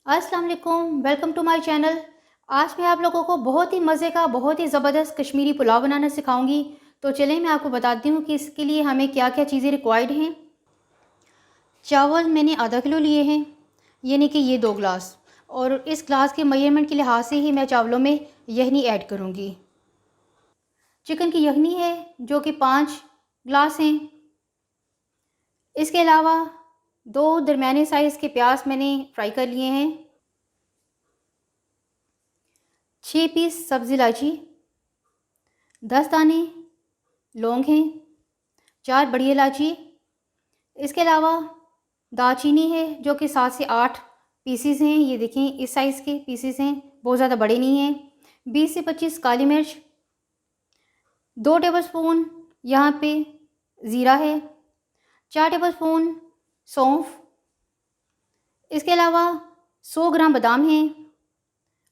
अस्सलाम वालेकुम, welcome to my channel. आज मैं आप लोगों को बहुत ही मज़े का बहुत ही ज़बरदस्त कश्मीरी पुलाव बनाना सिखाऊंगी। तो चलें मैं आपको बताती हूँ कि इसके लिए हमें क्या क्या चीज़ें रिक्वायर्ड हैं। चावल मैंने आधा किलो लिए हैं, यानी कि ये 2 ग्लास। और इस ग्लास के मेजरमेंट के लिहाज से ही मैं चावलों में यखनी ऐड करूँगी। चिकन की यखनी है जो कि 5 ग्लास हैं। इसके अलावा 2 दरमियाने साइज़ के प्याज मैंने फ्राई कर लिए हैं। 6 पीस सब्ज़ इलायची, 10 दाने लौंग हैं, 4 बड़ी इलायची। इसके अलावा दालचीनी है जो कि 7 से 8 पीसीज हैं। ये देखें इस साइज़ के पीसीज हैं, बहुत ज़्यादा बड़े नहीं हैं। 20 से 25 काली मिर्च, 2 टेबलस्पून यहाँ पे ज़ीरा है, 4 टेबलस्पून सौंफ। इसके अलावा 100 ग्राम बादाम हैं,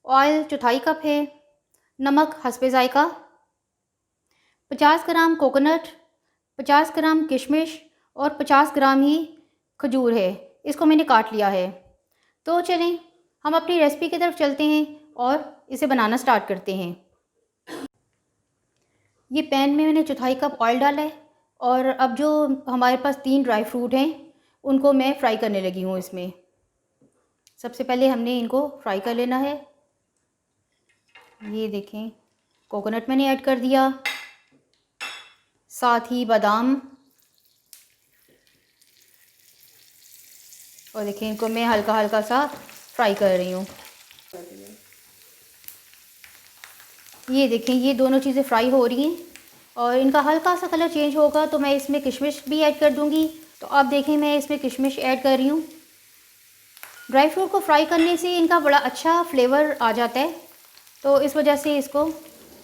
ऑयल चौथाई कप है, नमक हस्बे ज़ायका, 50 ग्राम कोकोनट, 50 ग्राम किशमिश और 50 ग्राम ही खजूर है। इसको मैंने काट लिया है। तो चलें हम अपनी रेसिपी की तरफ चलते हैं और इसे बनाना स्टार्ट करते हैं। ये पैन में मैंने चौथाई कप ऑयल डाला है और अब जो हमारे पास 3 ड्राई फ्रूट हैं उनको मैं फ्राई करने लगी हूँ इसमें। सबसे पहले हमने इनको फ्राई कर लेना है। ये देखें कोकोनट मैंने ऐड कर दिया, साथ ही बादाम, और देखें इनको मैं हल्का हल्का सा फ्राई कर रही हूँ। ये देखें ये दोनों चीज़ें फ्राई हो रही हैं और इनका हल्का सा कलर चेंज होगा तो मैं इसमें किशमिश भी ऐड कर दूँगी। तो अब देखें मैं इसमें किशमिश ऐड कर रही हूँ। ड्राई फ्रूट को फ्राई करने से इनका बड़ा अच्छा फ्लेवर आ जाता है, तो इस वजह से इसको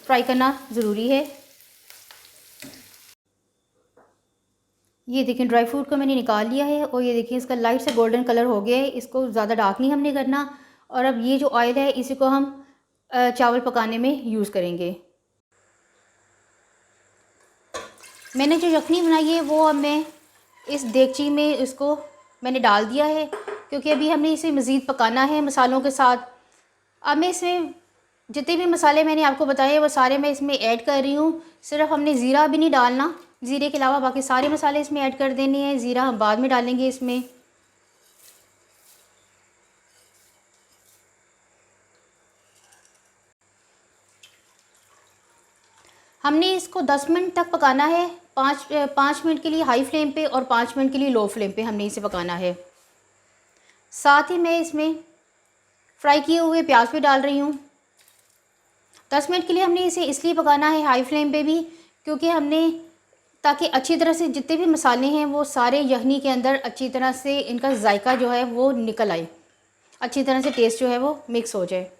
फ्राई करना ज़रूरी है। ये देखें ड्राई फ्रूट को मैंने निकाल लिया है और ये देखिए इसका लाइट से गोल्डन कलर हो गया है। इसको ज़्यादा डार्क नहीं हमने करना। और अब ये जो ऑयल है इसी को हम चावल पकाने में यूज़ करेंगे। मैंने जो यखनी बनाई है वो अब मैं इस देगची में इसको मैंने डाल दिया है, क्योंकि अभी हमने इसे मज़ीद पकाना है मसालों के साथ। अब मैं इसमें जितने भी मसाले मैंने आपको बताए वो सारे मैं इसमें ऐड कर रही हूँ। सिर्फ हमने ज़ीरा भी नहीं डालना, ज़ीरे के अलावा बाकी सारे मसाले इसमें ऐड कर देने हैं। ज़ीरा हम बाद में डालेंगे इसमें। हमने इसको 10 मिनट तक पकाना है। 5 मिनट के लिए हाई फ्लेम पे और 5 मिनट के लिए लो फ्लेम पे हमने इसे पकाना है। साथ ही मैं इसमें फ्राई किए हुए प्याज भी डाल रही हूँ। 10 मिनट के लिए हमने इसे इसलिए पकाना है हाई फ्लेम पे भी, क्योंकि हमने ताकि अच्छी तरह से जितने भी मसाले हैं वो सारे यखनी के अंदर अच्छी तरह से इनका जायका जो है वो निकल आए, अच्छी तरह से टेस्ट जो है वो मिक्स हो जाए।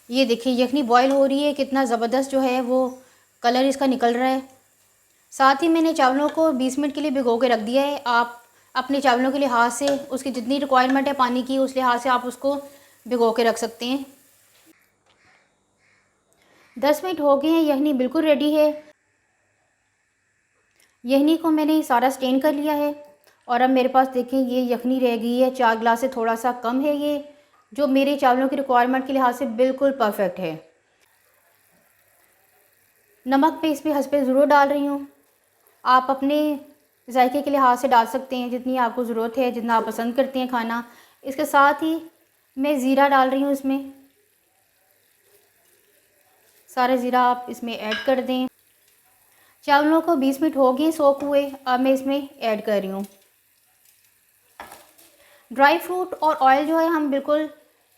ये देखिए यखनी बॉईल हो रही है, कितना ज़बरदस्त जो है वो कलर इसका निकल रहा है। साथ ही मैंने चावलों को 20 मिनट के लिए भिगो के रख दिया है। आप अपने चावलों के लिहाज से उसकी जितनी रिक्वायरमेंट है पानी की उस लिहाज से आप उसको भिगो के रख सकते हैं। 10 मिनट हो गए हैं, यखनी बिल्कुल रेडी है। यखनी को मैंने सारा स्टेन कर लिया है और अब मेरे पास देखें ये यखनी रह गई है। 4 ग्लास से थोड़ा सा कम है ये, जो मेरे चावलों की रिक्वायरमेंट के लिहाज से बिल्कुल परफेक्ट है। नमक मैं इसमें हस्बे ज़रूर डाल रही हूँ। आप अपने जायके के लिहाज से डाल सकते हैं जितनी आपको ज़रूरत है, जितना आप पसंद करते हैं खाना। इसके साथ ही मैं ज़ीरा डाल रही हूँ इसमें। सारा ज़ीरा आप इसमें ऐड कर दें। चावलों को 20 मिनट हो गए सोक हुए, अब मैं इसमें ऐड कर रही हूँ। ड्राई फ्रूट और ऑयल जो है हम बिल्कुल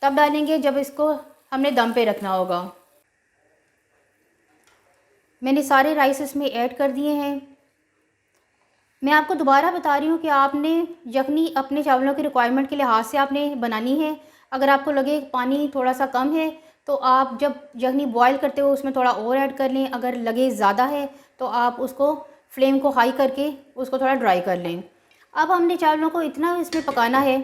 तब डालेंगे जब इसको हमने दम पे रखना होगा। मैंने सारे राइस इसमें ऐड कर दिए हैं। मैं आपको दोबारा बता रही हूँ कि आपने यखनी अपने चावलों की रिक्वायरमेंट के लिहाज से आपने बनानी है। अगर आपको लगे पानी थोड़ा सा कम है तो आप जब यखनी बॉईल करते हो उसमें थोड़ा और ऐड कर लें। अगर लगे ज़्यादा है तो आप उसको फ्लेम को हाई करके उसको थोड़ा ड्राई कर लें। अब हमने चावलों को इतना इसमें पकाना है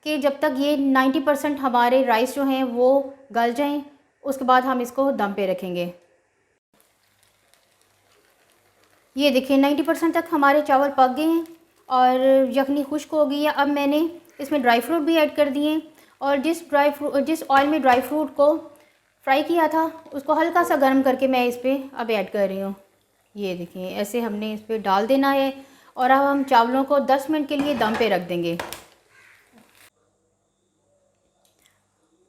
कि जब तक ये 90% हमारे राइस जो हैं वो गल जाएँ, उसके बाद हम इसको दम पे रखेंगे। ये देखिए 90% तक हमारे चावल पक गए हैं और यखनी खुश्क हो गई है। अब मैंने इसमें ड्राई फ्रूट भी ऐड कर दिए और जिस ऑयल में ड्राई फ्रूट को फ्राई किया था उसको हल्का सा गर्म करके मैं इस पर अब ऐड कर रही हूँ। ये देखिए ऐसे हमने इस पर डाल देना है और अब हम चावलों को 10 मिनट के लिए दम पे रख देंगे।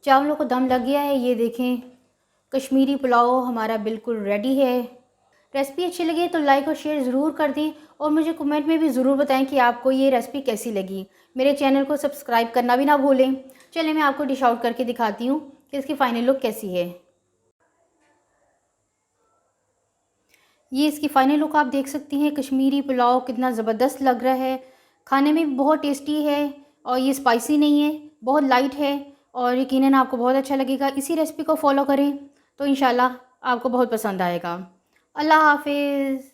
चावलों को दम लग गया है, ये देखें कश्मीरी पुलाव हमारा बिल्कुल रेडी है। रेसिपी अच्छी लगी तो लाइक और शेयर ज़रूर कर दें और मुझे कमेंट में भी ज़रूर बताएं कि आपको ये रेसिपी कैसी लगी। मेरे चैनल को सब्सक्राइब करना भी ना भूलें। चलिए मैं आपको डिश आउट करके दिखाती हूँ कि इसकी फ़ाइनल लुक कैसी है। ये इसकी फ़ाइनल लुक आप देख सकती हैं। कश्मीरी पुलाव कितना ज़बरदस्त लग रहा है, खाने में भी बहुत टेस्टी है और ये स्पाइसी नहीं है, बहुत लाइट है और यकीनन आपको बहुत अच्छा लगेगा। इसी रेसिपी को फॉलो करें तो इंशाल्लाह आपको बहुत पसंद आएगा। अल्लाह हाफ़िज़।